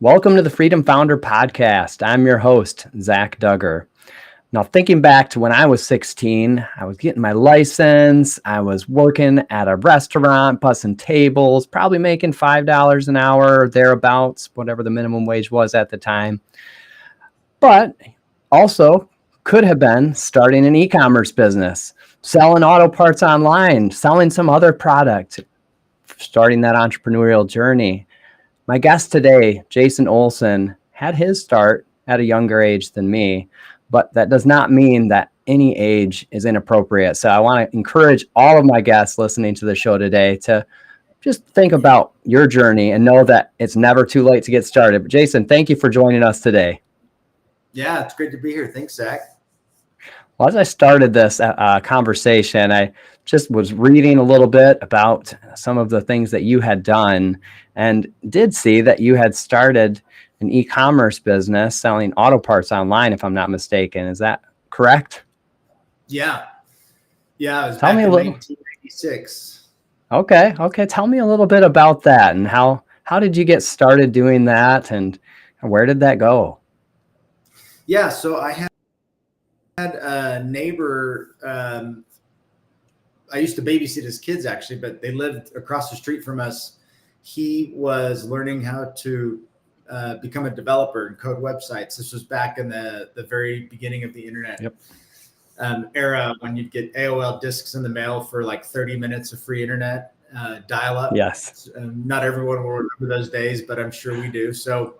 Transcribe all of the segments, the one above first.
Welcome to the Freedom Founder Podcast. I'm your host, Zach Duggar. Now, thinking back to when I was 16, I was getting my license. I was working at a restaurant, bussing tables, probably making $5 an hour or thereabouts, whatever the minimum wage was at the time. But also could have been starting an e-commerce business, selling auto parts online, selling some other product, starting that entrepreneurial journey. My guest today, Jason Olsen, had his start at a younger age than me, but that does not mean that any age is inappropriate. So I want to encourage all of my guests listening to the show today to just think about your journey and know that it's never too late to get started. But Jason, thank you for joining us today. Yeah, it's great to be here. Thanks, Zach. Well, as I started this conversation, I just was reading a little bit about some of the things that you had done and did see that you had started an e-commerce business selling auto parts online, if I'm not mistaken. Is that correct? Yeah. It was Tell back me a in little. 1996. Okay. Tell me a little bit about that and how did you get started doing that and where did that go? Yeah, so I had a neighbor. I used to babysit his kids actually, but they lived across the street from us. He was learning how to become a developer and code websites. This was back in the very beginning of the internet era, when you'd get AOL discs in the mail for like 30 minutes of free internet dial-up. Yes. Not everyone will remember those days, but I'm sure we do. So,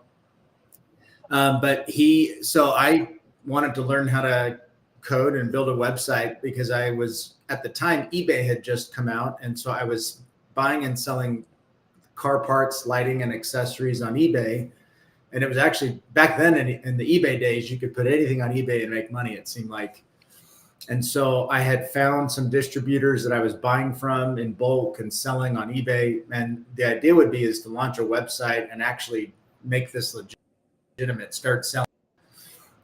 so I wanted to learn how to code and build a website because I was, at the time, eBay had just come out. And so I was buying and selling car parts, lighting, and accessories on eBay. And it was actually back then in the eBay days, you could put anything on eBay and make money, it seemed like. And so I had found some distributors that I was buying from in bulk and selling on eBay. And the idea would be is to launch a website and actually make this legitimate, start selling.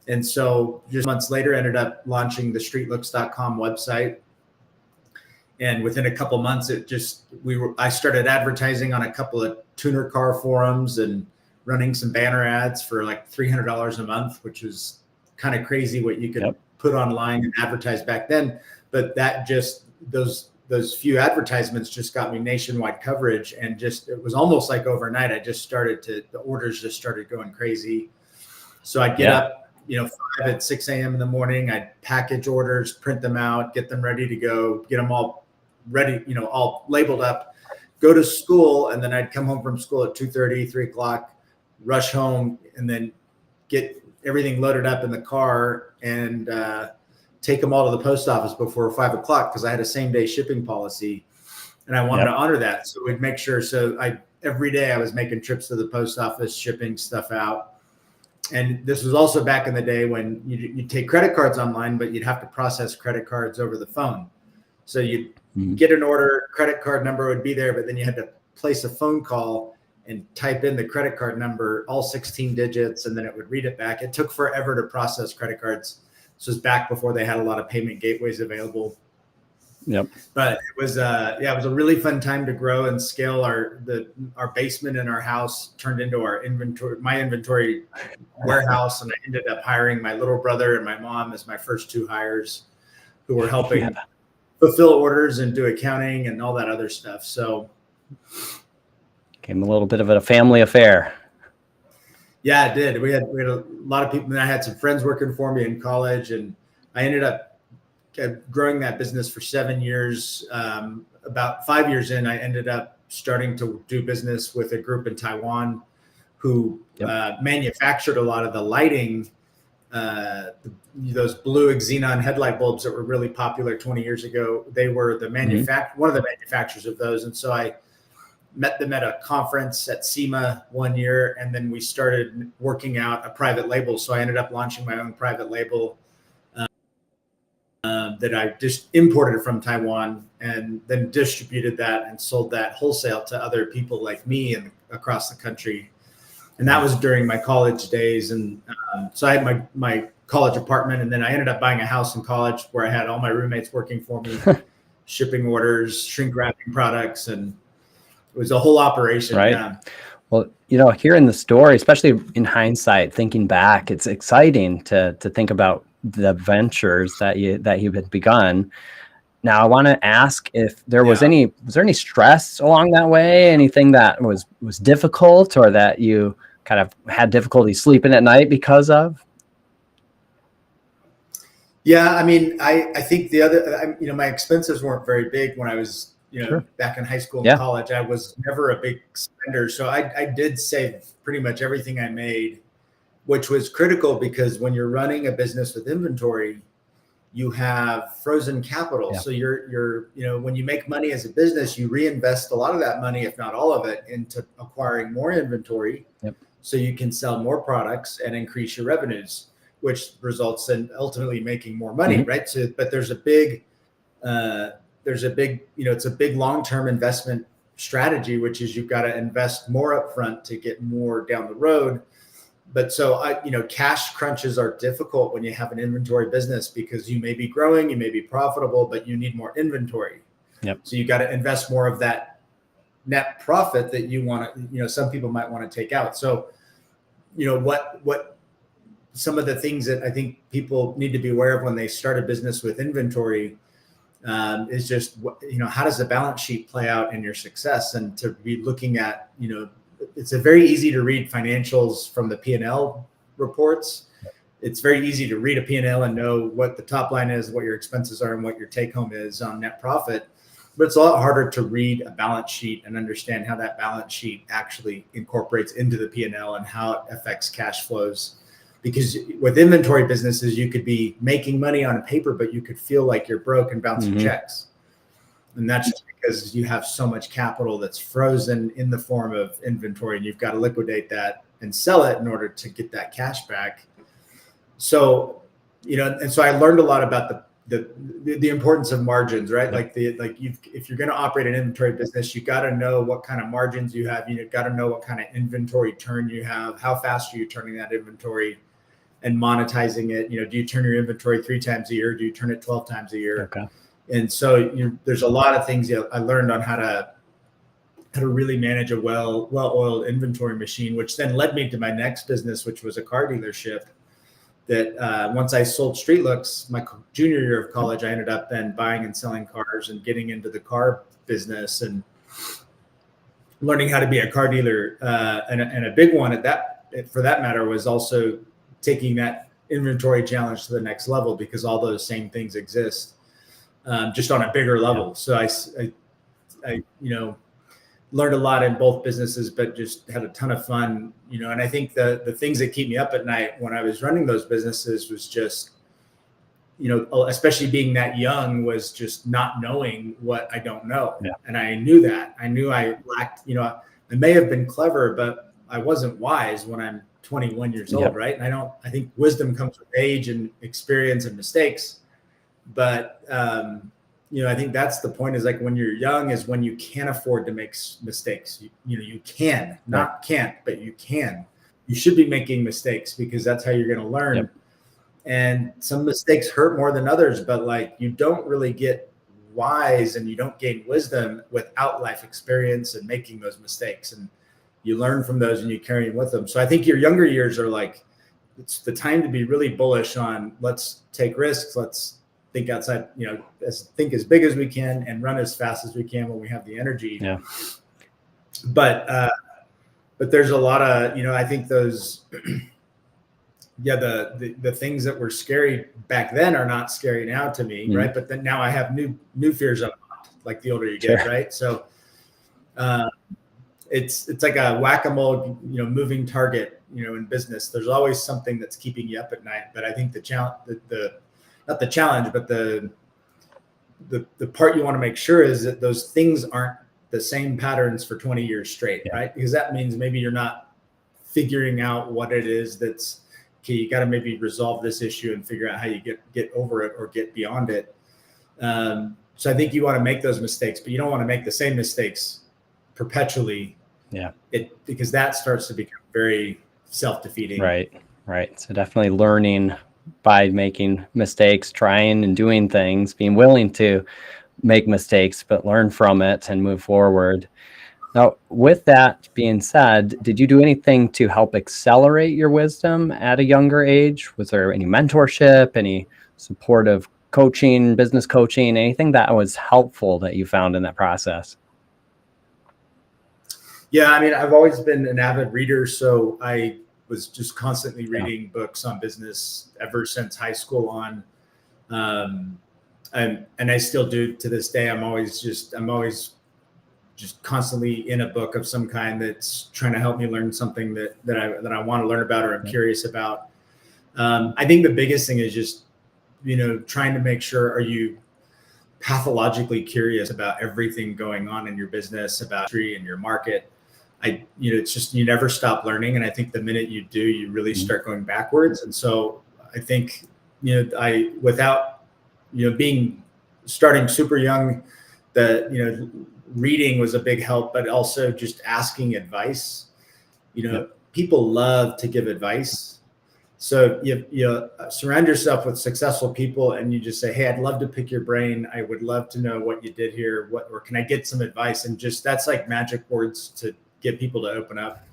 And so just months later, ended up launching the streetlooks.com website. And within a couple months, I started advertising on a couple of tuner car forums and running some banner ads for like $300 a month, which was kind of crazy what you could put online and advertise back then. But that just, those few advertisements just got me nationwide coverage. And it was almost like overnight, the orders just started going crazy. So I'd get up, 5 at 6 a.m. in the morning. I'd package orders, print them out, get them ready to go, get them all ready, all labeled up, go to school. And then I'd come home from school at 2:30, 3 o'clock, rush home, and then get everything loaded up in the car and take them all to the post office before 5 o'clock because I had a same day shipping policy and I wanted to honor that. So we'd make sure. Every day I was making trips to the post office, shipping stuff out. And this was also back in the day when you'd take credit cards online, but you'd have to process credit cards over the phone. So you'd get an order, credit card number would be there, but then you had to place a phone call and type in the credit card number, all 16 digits, and then it would read it back. It took forever to process credit cards. This was back before they had a lot of payment gateways available. Yep. But it was it was a really fun time to grow and scale. Our basement in our house turned into my inventory warehouse, and I ended up hiring my little brother and my mom as my first two hires, who were helping fulfill orders and do accounting and all that other stuff. So became a little bit of a family affair. Yeah, it did. We had a lot of people, and I had some friends working for me in college, and I ended up growing that business for 7 years. About 5 years in, I ended up starting to do business with a group in Taiwan who manufactured a lot of the lighting, those blue xenon headlight bulbs that were really popular 20 years ago. They were the one of the manufacturers of those. And so I met them at a conference at SEMA one year, and then we started working out a private label. So I ended up launching my own private label that I just imported from Taiwan and then distributed that and sold that wholesale to other people like me and across the country. And that was during my college days. And so I had my college apartment, and then I ended up buying a house in college where I had all my roommates working for me, shipping orders, shrink wrapping products, and it was a whole operation. Right. Yeah. Well, hearing the story, especially in hindsight, thinking back, it's exciting to think about the ventures that you had begun. Now, I want to ask if was Yeah. there any stress along that way? Anything that was difficult, or that you kind of had difficulty sleeping at night because of? Yeah, I mean, I think my expenses weren't very big when I was, Sure. back in high school and Yeah. college. I was never a big spender. So I did save pretty much everything I made, which was critical because when you're running a business with inventory, you have frozen capital. Yeah. So when you make money as a business, you reinvest a lot of that money, if not all of it, into acquiring more inventory. Yep. So you can sell more products and increase your revenues, which results in ultimately making more money, Mm-hmm. right? So, but it's a big long-term investment strategy, which is you've got to invest more upfront to get more down the road. But cash crunches are difficult when you have an inventory business because you may be growing, you may be profitable, but you need more inventory. Yep. So you got to invest more of that net profit that you want to, some people might want to take out. So, what some of the things that I think people need to be aware of when they start a business with inventory is just, how does the balance sheet play out in your success? And to be looking at, it's a very easy to read financials from the P&L reports. It's very easy to read a P&L and know what the top line is, what your expenses are, and what your take home is on net profit. But it's a lot harder to read a balance sheet and understand how that balance sheet actually incorporates into the P&L and how it affects cash flows. Because with inventory businesses, you could be making money on paper, but you could feel like you're broke and bouncing Mm-hmm. checks. And that's just because you have so much capital that's frozen in the form of inventory, and you've got to liquidate that and sell it in order to get that cash back. So, and so I learned a lot about the importance of margins, right? If you're going to operate an inventory business, you got to know what kind of margins you have. You've got to know what kind of inventory turn you have. How fast are you turning that inventory and monetizing it? Do you turn your inventory 3 times a year? Do you turn it 12 times a year? Okay. And so there's a lot of things I learned on how to really manage a well-oiled inventory machine, which then led me to my next business, which was a car dealership. That once I sold Street Looks, my junior year of college, I ended up then buying and selling cars and getting into the car business and learning how to be a car dealer. And a big one for that matter, was also taking that inventory challenge to the next level, because all those same things exist, just on a bigger level. Yeah. So I learned a lot in both businesses, but just had a ton of fun, and I think the things that keep me up at night when I was running those businesses was just, especially being that young, was just not knowing what I don't know. Yeah. And I knew that. I knew I lacked, I may have been clever, but I wasn't wise when I'm 21 years old. Yep. Right. And I think wisdom comes with age and experience and mistakes. But, I think that's the point, is like when you're young is when you can't afford to make mistakes. You can, not can't, but you can. You should be making mistakes, because that's how you're going to learn. Yep. And some mistakes hurt more than others, but you don't really get wise and you don't gain wisdom without life experience and making those mistakes. And you learn from those and you carry them with them. So I think your younger years are it's the time to be really bullish on, let's take risks. Let's think outside, think as big as we can and run as fast as we can when we have the energy. Yeah. But there's a lot of, I think those, the things that were scary back then are not scary now to me. Mm-hmm. Right. But then now I have new fears unlocked, like the older you get. Sure. Right. So, it's like a whack-a-mole, moving target, in business. There's always something that's keeping you up at night. But I think not the challenge, but the part you want to make sure is that those things aren't the same patterns for 20 years straight, right? Because that means maybe you're not figuring out what it is that's, okay, you got to maybe resolve this issue and figure out how you get over it or get beyond it. So I think you want to make those mistakes, but you don't want to make the same mistakes perpetually. Yeah. Because that starts to become very self-defeating. Right. So definitely learning by making mistakes, trying and doing things, being willing to make mistakes, but learn from it and move forward. Now, with that being said, did you do anything to help accelerate your wisdom at a younger age? Was there any mentorship, any supportive coaching, business coaching, anything that was helpful that you found in that process? Yeah, I mean, I've always been an avid reader, so I was just constantly reading books on business ever since high school on. Um, and I still do to this day. I'm always just constantly in a book of some kind that's trying to help me learn something that I want to learn about or I'm curious about. I think the biggest thing is just, trying to make sure, are you pathologically curious about everything going on in your business, about industry and your market? It's just, you never stop learning. And I think the minute you do, you really start going backwards. And so I think, without, starting super young, reading was a big help, but also just asking advice. People love to give advice. So you surround yourself with successful people and you just say, hey, I'd love to pick your brain. I would love to know what you did here. Or can I get some advice? And just, that's like magic words to get people to open up.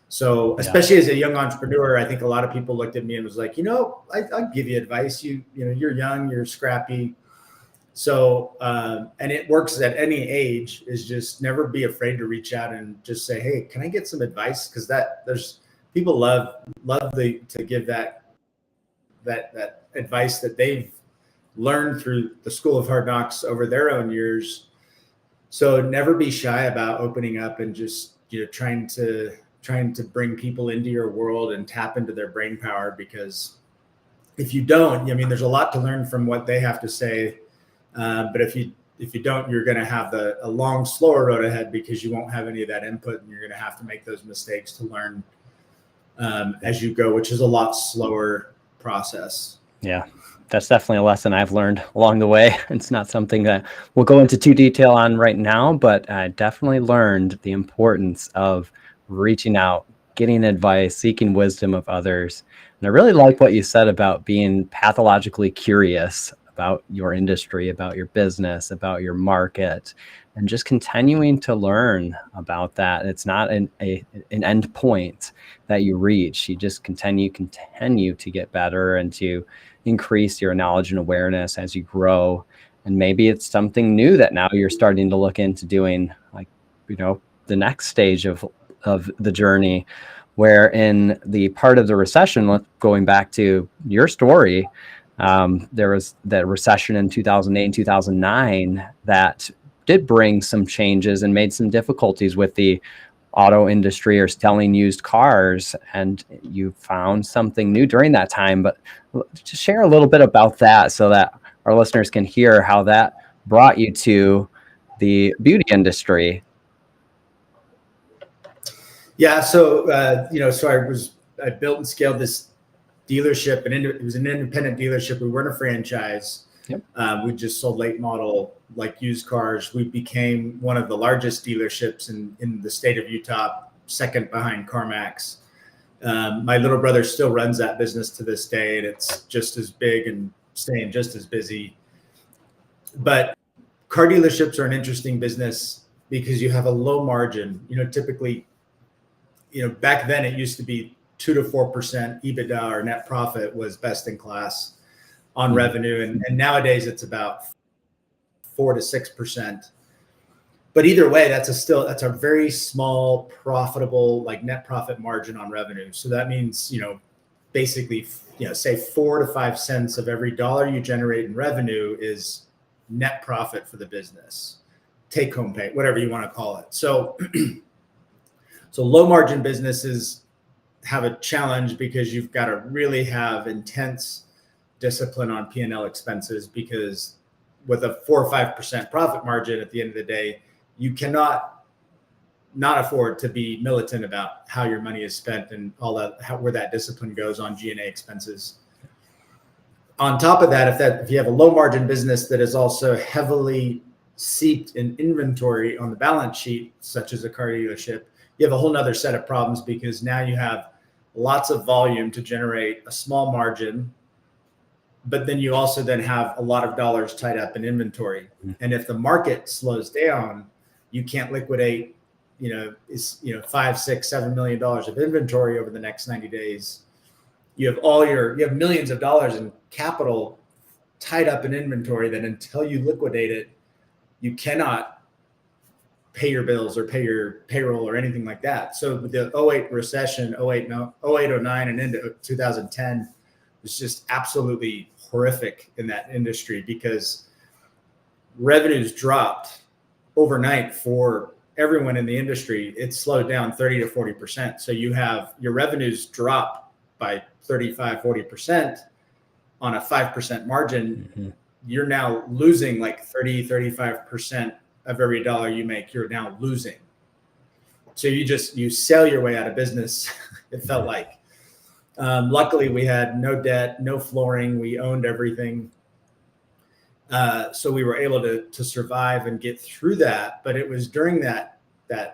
So especially as a young entrepreneur, I think a lot of people looked at me and was like, I'll give you advice. You're young, you're scrappy. So, and it works at any age, is just never be afraid to reach out and just say, hey, can I get some advice? Because there's people love to give that advice that they've learned through the school of hard knocks over their own years. So never be shy about opening up and just, trying to bring people into your world and tap into their brain power, because if you don't, there's a lot to learn from what they have to say. But if you don't, you're going to have a long, slower road ahead, because you won't have any of that input, and you're going to have to make those mistakes to learn as you go, which is a lot slower process. Yeah, that's definitely a lesson I've learned along the way. It's not something that we'll go into too detail on right now, but I definitely learned the importance of reaching out, getting advice, seeking wisdom of others. And I really like what you said about being pathologically curious about your industry, about your business, about your market, and just continuing to learn about that. It's not an end point that you reach. You just continue to get better and to increase your knowledge and awareness as you grow. And maybe it's something new that now you're starting to look into doing, like, the next stage of the journey, where in the part of the recession, going back to your story, there was that recession in 2008 and 2009 that did bring some changes and made some difficulties with the auto industry or selling used cars. And you found something new during that time. But just share a little bit about that so that our listeners can hear how that brought you to the beauty industry. Yeah. So, I built and scaled this dealership, and it was an independent dealership. We weren't a franchise. Yep. We just sold late model, like used cars. We became one of the largest dealerships in the state of Utah, second behind CarMax. My little brother still runs that business to this day, and it's just as big and staying just as busy. But car dealerships are an interesting business because you have a low margin. Typically, back then it used to be 2 to 4% EBITDA or net profit was best in class on revenue. And nowadays it's about 4 to 6%. But either way, that's a very small, profitable, like net profit margin on revenue. So that means, basically, say 4 to 5 cents of every dollar you generate in revenue is net profit for the business, take home pay, whatever you want to call it. So, so low margin businesses have a challenge because you've got to really have intense discipline on P&L expenses, because with a 4 or 5% profit margin at the end of the day, you cannot not afford to be militant about how your money is spent and all that, where that discipline goes on G&A expenses. On top of that, if you have a low margin business that is also heavily seeped in inventory on the balance sheet, such as a car dealership, you have a whole nother set of problems, because now you have lots of volume to generate a small margin, but then you also then have a lot of dollars tied up in inventory. And if the market slows down, you can't liquidate is, $5, $6, $7 million of inventory over the next 90 days. You have millions of dollars in capital tied up in inventory that until you liquidate it, you cannot pay your bills or pay your payroll or anything like that. So the 08 recession, 08, 09 and into 2010 was just absolutely horrific in that industry because revenues dropped overnight for everyone in the industry. It slowed down 30 to 40%. So you have your revenues drop by 35, 40% on a 5% margin. Mm-hmm. You're now losing like 30, 35% of every dollar you make. You're now losing. So you sell your way out of business. It felt like. Luckily, we had no debt, no flooring. We owned everything. So we were able to survive and get through that. But it was during that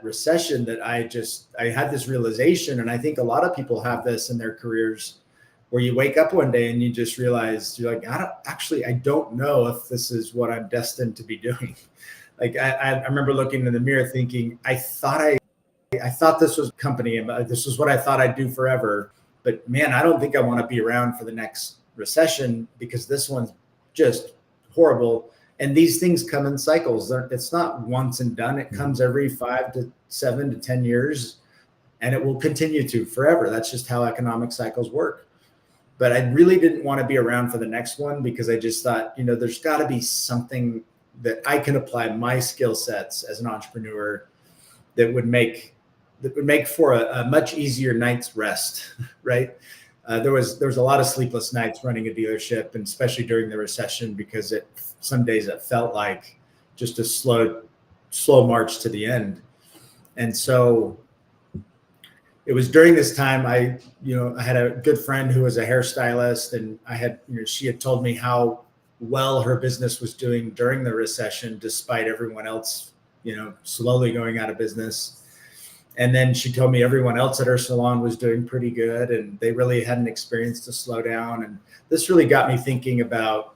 recession that I had this realization. And I think a lot of people have this in their careers where you wake up one day and you just realize you're like, I don't know if this is what I'm destined to be doing. Like I remember looking in the mirror thinking, I thought this was a company and this was what I thought I'd do forever. But man, I don't think I want to be around for the next recession because this one's just horrible. And these things come in cycles. It's not once and done. It comes every 5 to 7 to 10 years, and it will continue to forever. That's just how economic cycles work. But I really didn't want to be around for the next one because I just thought, there's got to be something that I can apply my skill sets as an entrepreneur that would make for a much easier night's rest, right? There was a lot of sleepless nights running a dealership, and especially during the recession, because some days it felt like just a slow march to the end. And so it was during this time I had a good friend who was a hairstylist, and she had told me how well her business was doing during the recession, despite everyone else, slowly going out of business. And then she told me everyone else at her salon was doing pretty good and they really hadn't experienced a slowdown. And this really got me thinking about,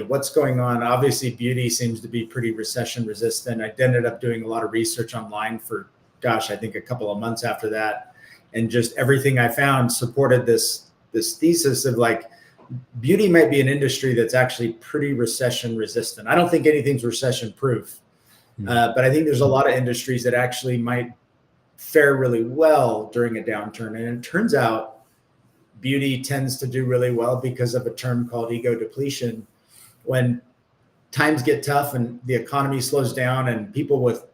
what's going on. Obviously, beauty seems to be pretty recession resistant. I ended up doing a lot of research online for, I think a couple of months after that. And just everything I found supported this thesis of like, beauty might be an industry that's actually pretty recession resistant. I don't think anything's recession proof, but I think there's a lot of industries that actually might fare really well during a downturn. And it turns out beauty tends to do really well because of a term called ego depletion. When times get tough and the economy slows down and people with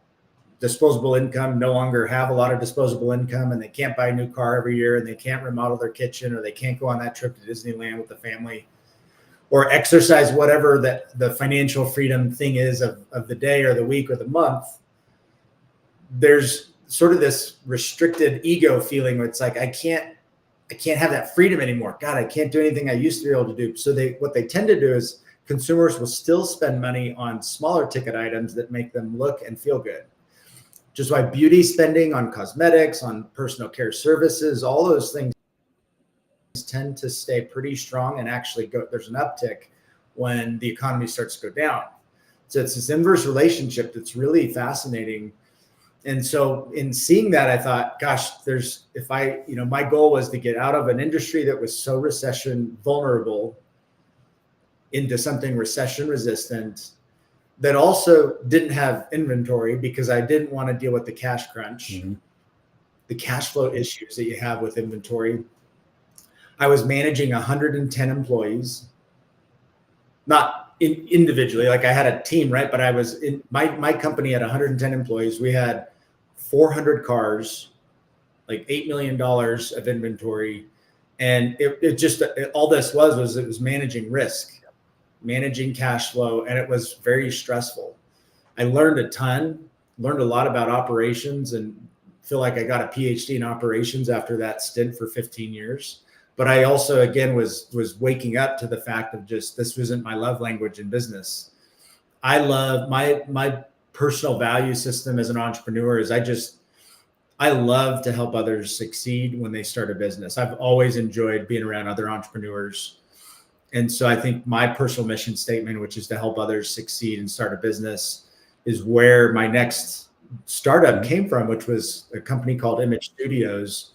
disposable income no longer have a lot of disposable income and they can't buy a new car every year and they can't remodel their kitchen or they can't go on that trip to Disneyland with the family or exercise whatever that the financial freedom thing is of the day or the week or the month, there's sort of this restricted ego feeling where it's like, I can't have that freedom anymore. God, I can't do anything I used to be able to do. So what they tend to do is consumers will still spend money on smaller ticket items that make them look and feel good. Just why beauty spending on cosmetics, on personal care services, all those things tend to stay pretty strong and actually there's an uptick when the economy starts to go down. So it's this inverse relationship that's really fascinating. And so in seeing that, I thought, gosh, my goal was to get out of an industry that was so recession vulnerable into something recession resistant that also didn't have inventory because I didn't want to deal with the cash crunch, the cash flow issues that you have with inventory. I was managing 110 employees, not individually, like I had a team, right? But I was in my company had 110 employees. We had 400 cars, like $8 million of inventory. And all this was managing risk, managing cash flow. And it was very stressful. I learned a ton, learned a lot about operations and feel like I got a PhD in operations after that stint for 15 years. But I also, again, was waking up to the fact of just, this wasn't my love language in business. I love my personal value system as an entrepreneur is I love to help others succeed when they start a business. I've always enjoyed being around other entrepreneurs. And so I think my personal mission statement, which is to help others succeed and start a business, is where my next startup came from, which was a company called Image Studios,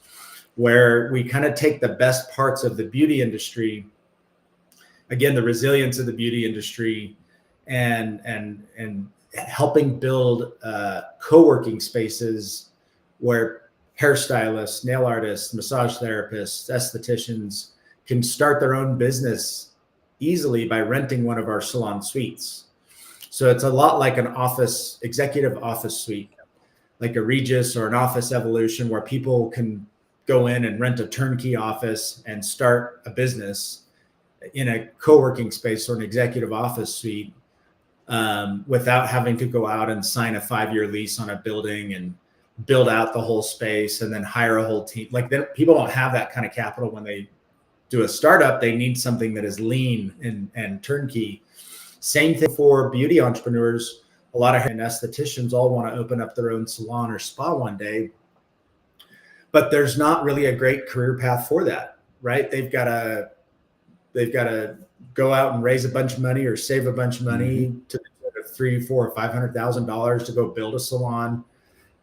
where we kind of take the best parts of the beauty industry, again, the resilience of the beauty industry, and helping build co-working spaces where hairstylists, nail artists, massage therapists, estheticians can start their own business easily by renting one of our salon suites. So it's a lot like an executive office suite, like a Regis or an Office Evolution, where people can go in and rent a turnkey office and start a business in a co-working space or an executive office suite, without having to go out and sign a 5-year lease on a building and build out the whole space and then hire a whole team. Like, people don't have that kind of capital when they do a startup. They need something that is lean and turnkey. Same thing for beauty entrepreneurs. A lot of estheticians all want to open up their own salon or spa one day, but there's not really a great career path for that, right? They've got to go out and raise a bunch of money or save a bunch of money to $300,000, $400,000, or $500,000 to go build a salon.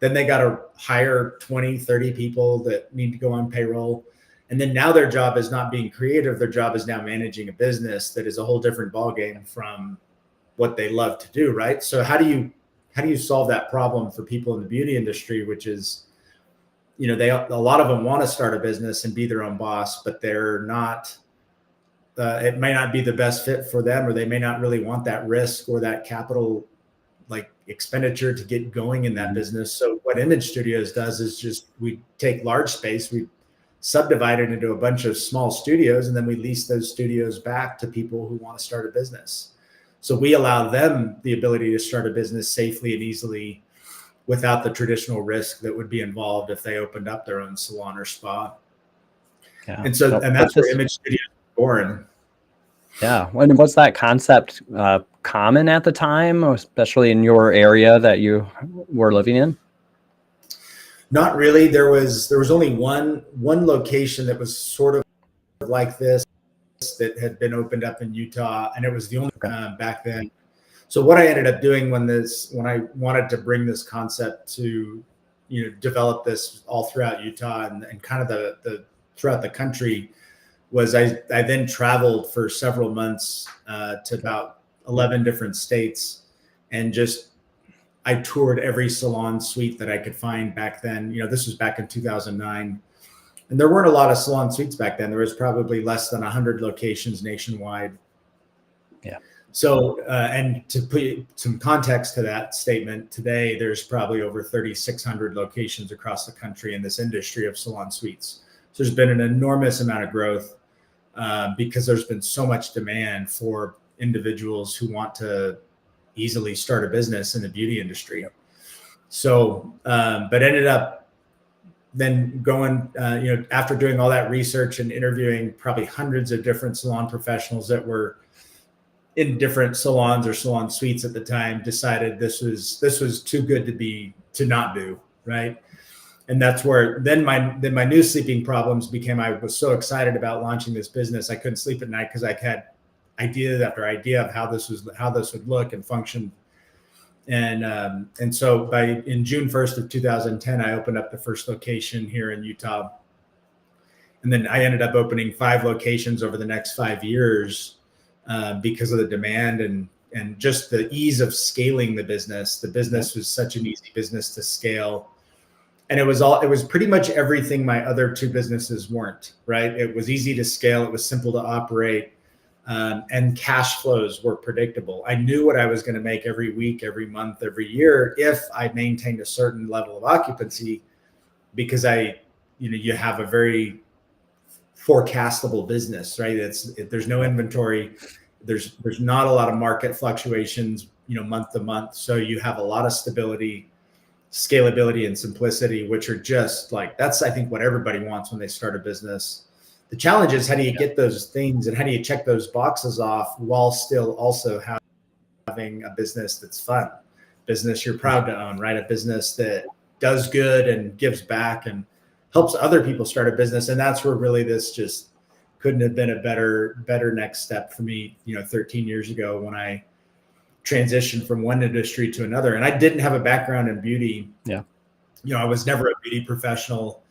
Then they got to hire 20, 30 people that need to go on payroll. And then now their job is not being creative. Their job is now managing a business that is a whole different ballgame from what they love to do, right? So how do you solve that problem for people in the beauty industry, which is, a lot of them want to start a business and be their own boss, but they're not, it may not be the best fit for them, or they may not really want that risk or that capital like expenditure to get going in that business. So what Image Studios does is just, we take large space, we subdivide it into a bunch of small studios, and then we lease those studios back to people who want to start a business. So we allow them the ability to start a business safely and easily without the traditional risk that would be involved if they opened up their own salon or spa. Yeah. And so, and that's where Image Studios is born. Yeah. And was that concept common at the time, especially in your area that you were living in? Not really. There was only one location that was sort of like this that had been opened up in Utah, and it was the only back then. So what I ended up doing when I wanted to bring this concept to, develop this all throughout Utah and kind of the throughout the country, was I then traveled for several months to about 11 different states, and I toured every salon suite that I could find back then. This was back in 2009. And there weren't a lot of salon suites back then. There was probably less than 100 locations nationwide. Yeah. So, and to put some context to that statement, today there's probably over 3,600 locations across the country in this industry of salon suites. So there's been an enormous amount of growth because there's been so much demand for individuals who want to easily start a business in the beauty industry. So, but ended up then going, after doing all that research and interviewing probably hundreds of different salon professionals that were in different salons or salon suites at the time, decided this was too good to not do, right? And that's where then my new sleeping problems became. I was so excited about launching this business, I couldn't sleep at night because I had idea after idea of how this would look and function. And so in June 1st of 2010, I opened up the first location here in Utah. And then I ended up opening 5 locations over the next 5 years because of the demand and just the ease of scaling the business. The business was such an easy business to scale. And it was pretty much everything my other 2 businesses weren't, right? It was easy to scale. It was simple to operate. And cash flows were predictable. I knew what I was going to make every week, every month, every year if I maintained a certain level of occupancy, because you have a very forecastable business, right? There's no inventory. There's not a lot of market fluctuations, month to month. So you have a lot of stability, scalability, and simplicity, which are just like, that's, I think, what everybody wants when they start a business. The challenge is, how do you get those things and how do you check those boxes off while still also having a business that's fun, business you're proud to own, right? A business that does good and gives back and helps other people start a business. And that's where really this just couldn't have been a better next step for me, 13 years ago, when I transition from one industry to another. And I didn't have a background in beauty. Yeah. I was never a beauty professional.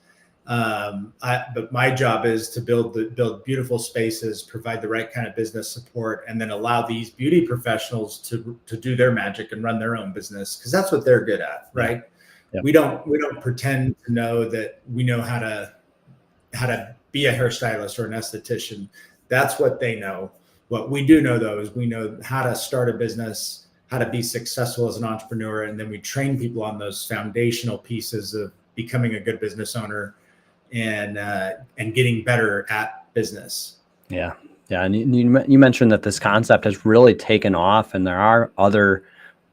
But my job is to build beautiful spaces, provide the right kind of business support, and then allow these beauty professionals to do their magic and run their own business, because that's what they're good at, right? Yeah. We don't pretend to know that we know how to be a hairstylist or an esthetician. That's what they know. What we do know, though, is we know how to start a business, how to be successful as an entrepreneur, and then we train people on those foundational pieces of becoming a good business owner and getting better at business. Yeah. And you mentioned that this concept has really taken off, and there are other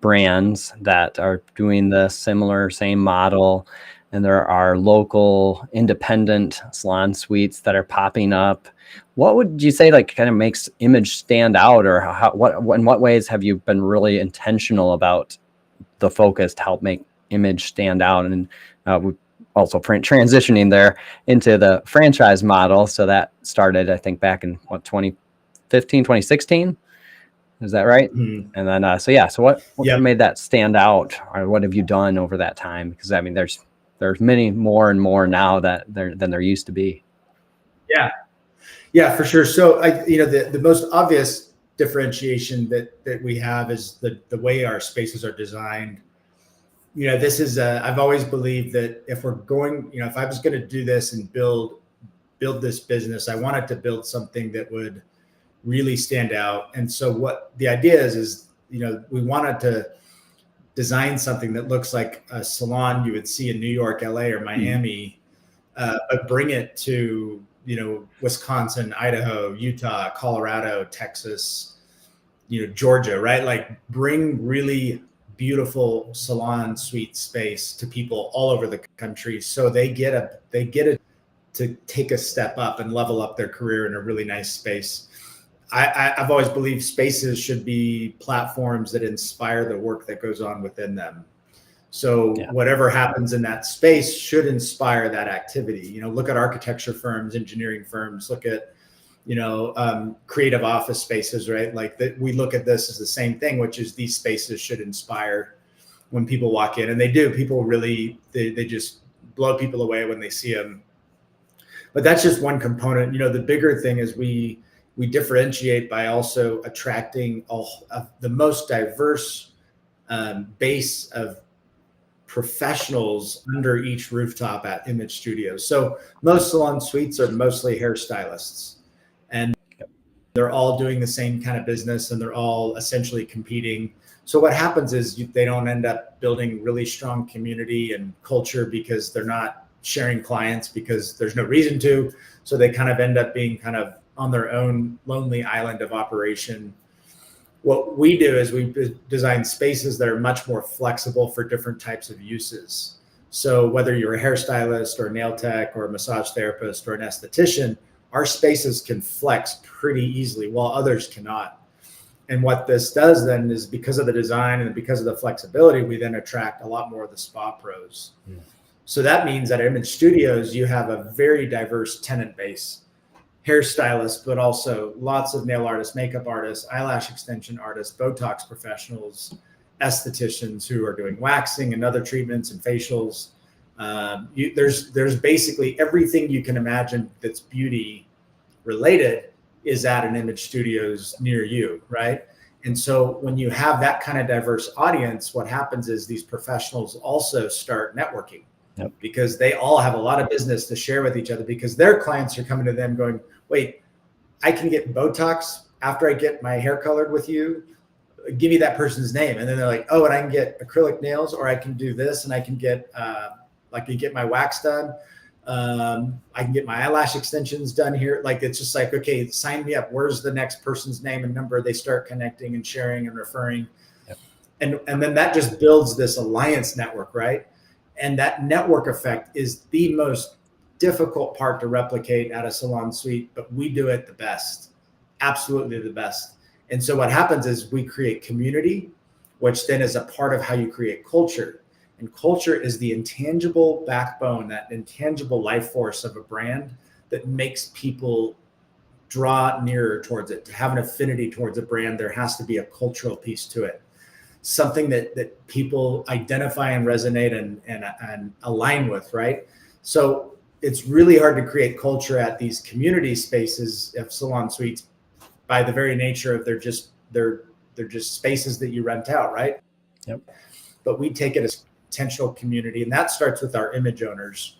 brands that are doing the same model, and there are local independent salon suites that are popping up. What would you say kind of makes Image stand out, or in what ways have you been really intentional about the focus to help make Image stand out? And we also transitioning there into the franchise model. So that started, I think, back in 2015, 2016. Is that right? Mm-hmm. And then, so what made that stand out, or what have you done over that time? Because I mean, there's many more and more now than there used to be. Yeah, for sure. So the most obvious differentiation that we have is the way our spaces are designed. This is I've always believed that if we're going, if I was going to do this and build this business, I wanted to build something that would really stand out. And so what the idea is we wanted to design something that looks like a salon you would see in New York, LA, or Miami, but bring it to Wisconsin, Idaho, Utah, Colorado, Texas, Georgia, right? Like bring really beautiful salon suite space to people all over the country, so they get to take a step up and level up their career in a really nice space. I've always believed spaces should be platforms that inspire the work that goes on within them. So whatever happens in that space should inspire that activity. Look at architecture firms, engineering firms, look at creative office spaces, right? Like that, we look at this as the same thing, which is these spaces should inspire when people walk in, and they do. People really, they just blow people away when they see them. But that's just one component. The bigger thing is we differentiate by also attracting the most diverse base of professionals under each rooftop at Image Studios. So most salon suites are mostly hairstylists, and they're all doing the same kind of business, and they're all essentially competing. So what happens is they don't end up building really strong community and culture because they're not sharing clients, because there's no reason to. So they kind of end up being kind of on their own lonely island of operation. What we do is we design spaces that are much more flexible for different types of uses. So whether you're a hairstylist or a nail tech or a massage therapist or an esthetician, our spaces can flex pretty easily while others cannot. And what this does then is, because of the design and because of the flexibility, we then attract a lot more of the spa pros. Yeah. So that means that at Image Studios, you have a very diverse tenant base. Hairstylists, but also lots of nail artists, makeup artists, eyelash extension artists, Botox professionals, estheticians who are doing waxing and other treatments and facials. There's basically everything you can imagine that's beauty related is at an Image Studios near you, right? And so when you have that kind of diverse audience, what happens is these professionals also start networking. Yep. Because they all have a lot of business to share with each other, because their clients are coming to them going, wait, I can get Botox after I get my hair colored with you. Give me that person's name. And then they're like, oh, and I can get acrylic nails, or I can do this, and I can get my wax done. I can get my eyelash extensions done here. Like, it's just like, okay, sign me up. Where's the next person's name and number? They start connecting and sharing and referring. Yep. And then that just builds this alliance network, right? And that network effect is the most difficult part to replicate at a salon suite, but we do it the best, absolutely the best. And so what happens is we create community, which then is a part of how you create culture. And culture is the intangible backbone, that intangible life force of a brand that makes people draw nearer towards it. To have an affinity towards a brand, there has to be a cultural piece to it. something that people identify and resonate and align with, right? So it's really hard to create culture at these community spaces of salon suites by the very nature of they're just spaces that you rent out, right? Yep. But we take it as potential community, and that starts with our image owners,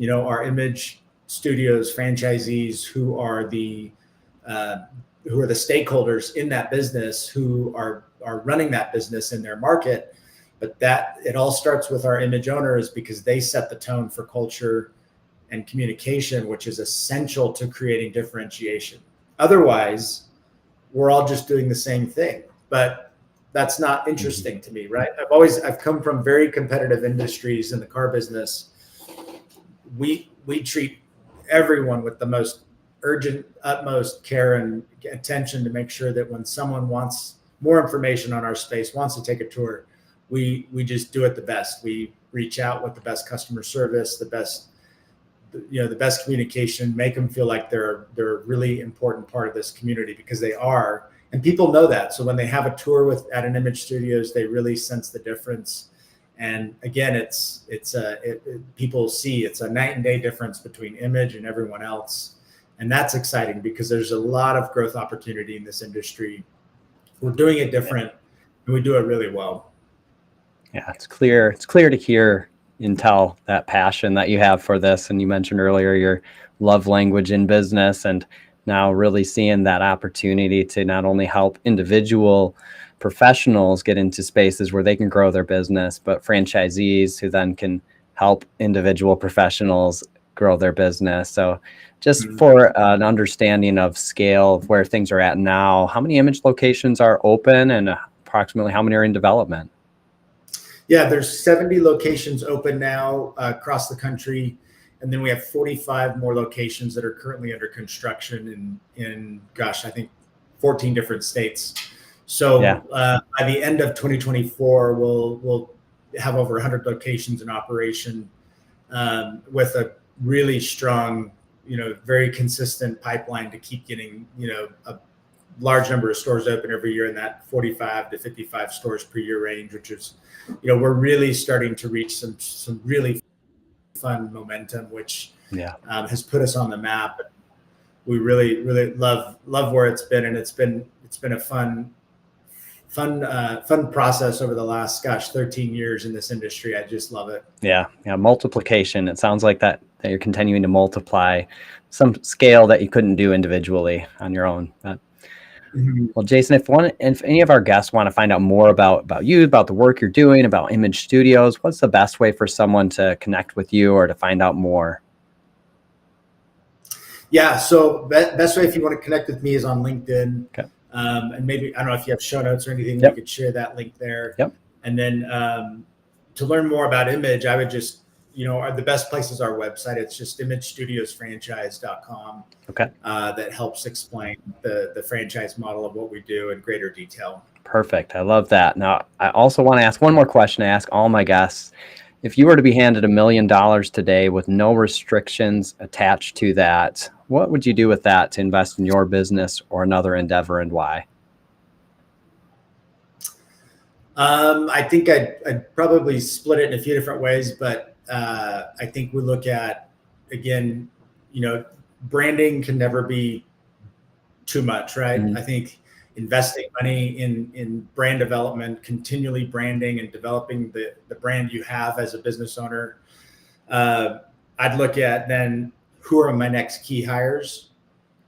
our image studios, franchisees who are the stakeholders in that business, who are running that business in their market. But that it all starts with our image owners, because they set the tone for culture and communication, which is essential to creating differentiation. Otherwise, we're all just doing the same thing, but that's not interesting to me, right? I've come from very competitive industries in the car business. We treat everyone with the most urgent, utmost care and attention to make sure that when someone wants more information on our space, wants to take a tour, we just do it the best. We reach out with the best customer service, the best communication, make them feel like they're a really important part of this community, because they are, and people know that. So when they have a tour at an image studios, they really sense the difference. And again, people see it's a night and day difference between image and everyone else. And that's exciting, because there's a lot of growth opportunity in this industry. We're doing it different, and we do it really well. Yeah, it's clear. It's clear to hear and tell that passion that you have for this. And you mentioned earlier your love language in business, and now really seeing that opportunity to not only help individual professionals get into spaces where they can grow their business, but franchisees who then can help individual professionals grow their business. So just for an understanding of scale of where things are at now, how many image locations are open, and approximately how many are in development? Yeah, there's 70 locations open now across the country. And then we have 45 more locations that are currently under construction in I think 14 different states. So by the end of 2024, we'll have over 100 locations in operation, with a really strong, very consistent pipeline to keep getting, a large number of stores open every year in that 45 to 55 stores per year range, which is, we're really starting to reach some really fun momentum, which has put us on the map. We really, really love where it's been, and it's been a fun process over the last 13 years in this industry. I just love it. Yeah, multiplication. It sounds like that you're continuing to multiply some scale that you couldn't do individually on your own. Well, Jason, if any of our guests want to find out more about you, about the work you're doing, about Image Studios, what's the best way for someone to connect with you or to find out more? Yeah, so best way if you want to connect with me is on LinkedIn. Okay. And maybe, I don't know if you have show notes or anything, we could share that link there. Yep. And then to learn more about Image, I would just, the best place is our website. It's just imagestudiosfranchise.com. Okay. That helps explain the franchise model of what we do in greater detail. Perfect. I love that. Now, I also want to ask one more question I ask all my guests. If you were to be handed $1 million today with no restrictions attached to that, what would you do with that to invest in your business or another endeavor, and why? I think I'd probably split it in a few different ways, but I think we look at, again, branding can never be too much, right? I think investing money in brand development, continually branding and developing the brand you have as a business owner. I'd look at then, who are my next key hires?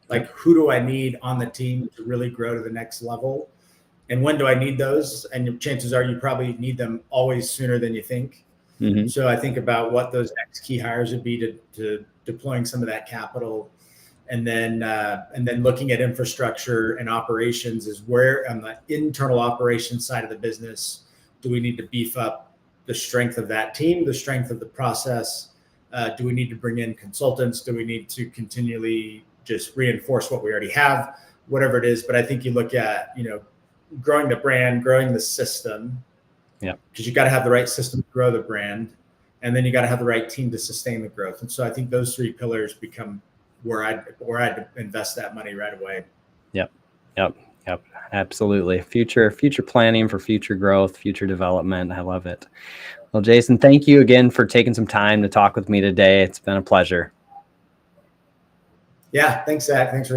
Like, who do I need on the team to really grow to the next level? And when do I need those? And chances are you probably need them always sooner than you think. So I think about what those next key hires would be to deploying some of that capital. And then looking at infrastructure and operations is where, on the internal operations side of the business, do we need to beef up the strength of that team, the strength of the process? Do we need to bring in consultants? Do we need to continually just reinforce what we already have? Whatever it is. But I think you look at, growing the brand, growing the system. Yeah. Because you got to have the right system to grow the brand. And then you got to have the right team to sustain the growth. And so I think those three pillars become where I'd invest that money right away. Yep. Yep, absolutely. Future planning for future growth, future development. I love it. Well, Jason, thank you again for taking some time to talk with me today. It's been a pleasure. Yeah, thanks, Zach. Thanks for